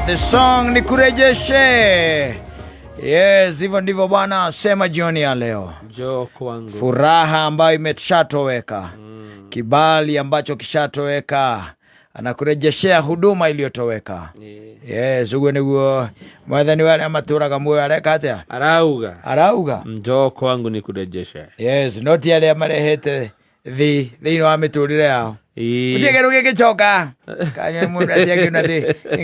The song ni kurejeshe. Yes, hivyo ndivyo bwana sema jioni ya leo. Njoo kwangu. Furaha ambayo imeshatoweka. Kibali ambacho kishatoweka. Anakurejeshea huduma iliyotoweka. Yes, ugo niguo mwathani wale amaturaga muoyo areka atia? Arauga. Njoo kwangu nikurejeshe. Yes, noti yale amarehete thini wa miturire yao. Utiegero gigicoka kanya mundu atiege na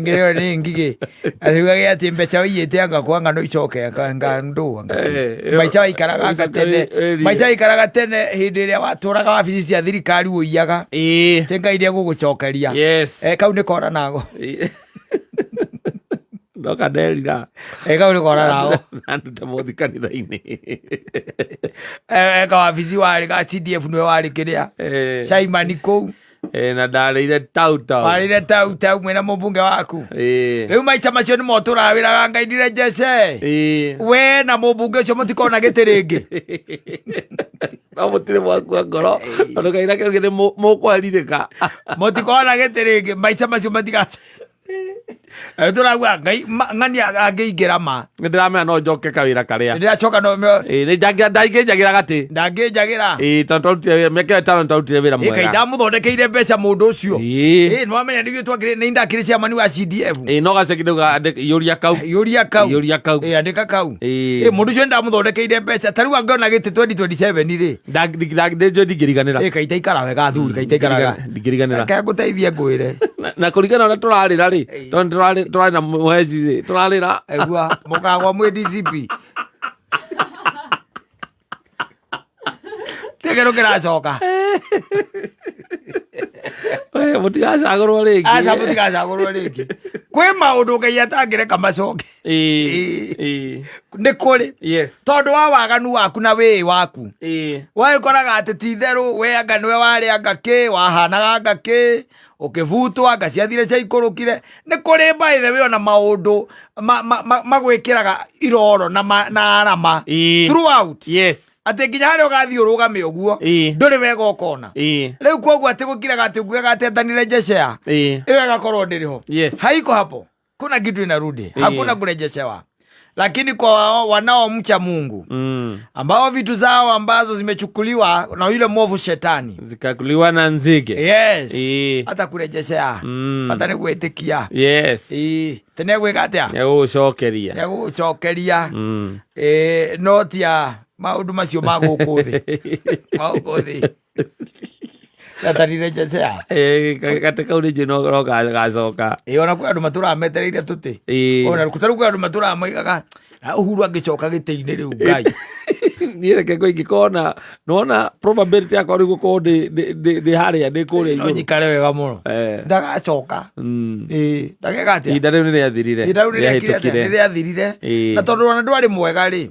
ngireo ni ngigi athiuga ati mbeca uyite anga kwanga no icoke anga ndu maica ikaraga tene maica ikaraga tene hindi ria waturaga wabici cia thirikari uiyaga tenga iria gugucokeria kau ni kora nago Ndoka delira kau ni kora nago andu ta mothi kanitha-ini ka wabici wari ka CDF nwe wari kiria Shaimani kou na ndarĩire tau warire tau mwena mũmbunge waku rĩu maica macio nĩ motũraga wĩraga Ngai ndirejeshe we na mũmbunge ũcio mũtikona gĩtĩ rĩngĩ no mũtirĩ mwakua ngoro tondũ Ngai nake nĩ mũkwarirĩka mũtikona gĩtĩ rĩngĩ maica macio matigaco tũrauga Ngai ng'ani angĩingĩra ma nĩndĩramenya no njoke kawĩra karĩa ndĩracoka no ndangĩnjagĩra gatĩ ndangĩnjagĩra tondũ mĩaka ĩtano nĩtwarutire wĩra mwega ndamũthondekeire mbeca mũndũ ũcio nĩwamenya nĩguo twakĩrĩ nĩ ndakĩrĩ ciamani wa CDF no gaceki ndauga yũria kau andĩka kau mũndũ ũcio nĩndamũthondekeire mbeca tarĩu angĩona gĩtĩ 2027 rĩ ndingĩriganĩra kaita ikara wega thuri kaita ikaraga ndingĩriganĩra kaya ngũteithie ngwĩre na kũringana ũrĩa tũrarĩra rĩ tondũ tũrarĩ na mwezi rĩ tũrarĩra egua mũkagwa mwĩ DCP tegero kĩracoka mũtigacagũrwo rĩngĩ kwĩ maũndũ Ngai atangĩreka macoke nĩ kũrĩ tondũ wa waganu waku na wĩĩ waku wagĩkoraga atĩ ti itherũ we anga nĩwe warĩ anga kĩ wahanaga anga kĩ ũkĩbutwo anga ciathire cia ikũrũkire nĩ kũrĩ by the way ona maũndũ magwĩkĩraga iroro na arama throughout atĩ nginya harĩa ũgathiĩ ũrũgame ũguo ndũrĩ wega ũkona rĩu kwoguo atĩ gũkiraga atĩ nguyaga atĩ atanirejeshea ĩyo ĩgakorwo ndĩrĩho haiko hapo kuna kitu inarudi hakuna kurejeshewa lakini kwa wanaomcha Mungu ambao vitu zao ambazo zimechukuliwa na yule mwovu shetani zikakuliwa na nzige hata kurejeshea hata ni kuetikia tene gwĩka atĩa nĩgũcokeria notia maũndũ macio magũkũ thĩ tatarirejesea gate kau rĩngĩ no gacoka ona kwĩ andũ matũraga metereire tũtĩ ona kũtarũ kwĩ andũ matũraga maigaga Uhuru angĩcoka gĩtĩ-inĩ rĩu Ngai niĩ reke ngĩkorwo nona probability yakwa rĩu gũkorwo ndĩ harĩa ndĩ kũrĩa igũrũ no njikare wega mũno ndagacoka ndageka atĩa ihinda rĩu nĩrĩathirire na tondũ ona ndwarĩ mwega rĩ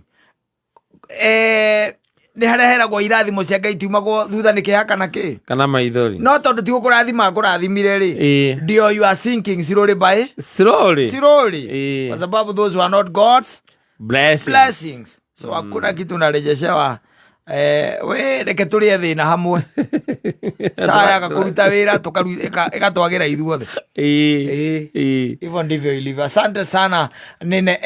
nĩ hareheragwo irathimo cia Ngai tiumagwo thutha nĩ kĩhaka na kĩ kana maithori no tondũ ti gũkũrathima ngũrathimire rĩ ndio you are sinking slowly kwa sababu those who are not God's blessings so hakuna kitu narejeshewa we reke tũrĩe thĩna hamwe saya gakũruta wĩra ĩgatwagĩra ithuothe hivyo ndivyo ilivyo. Asante sana nene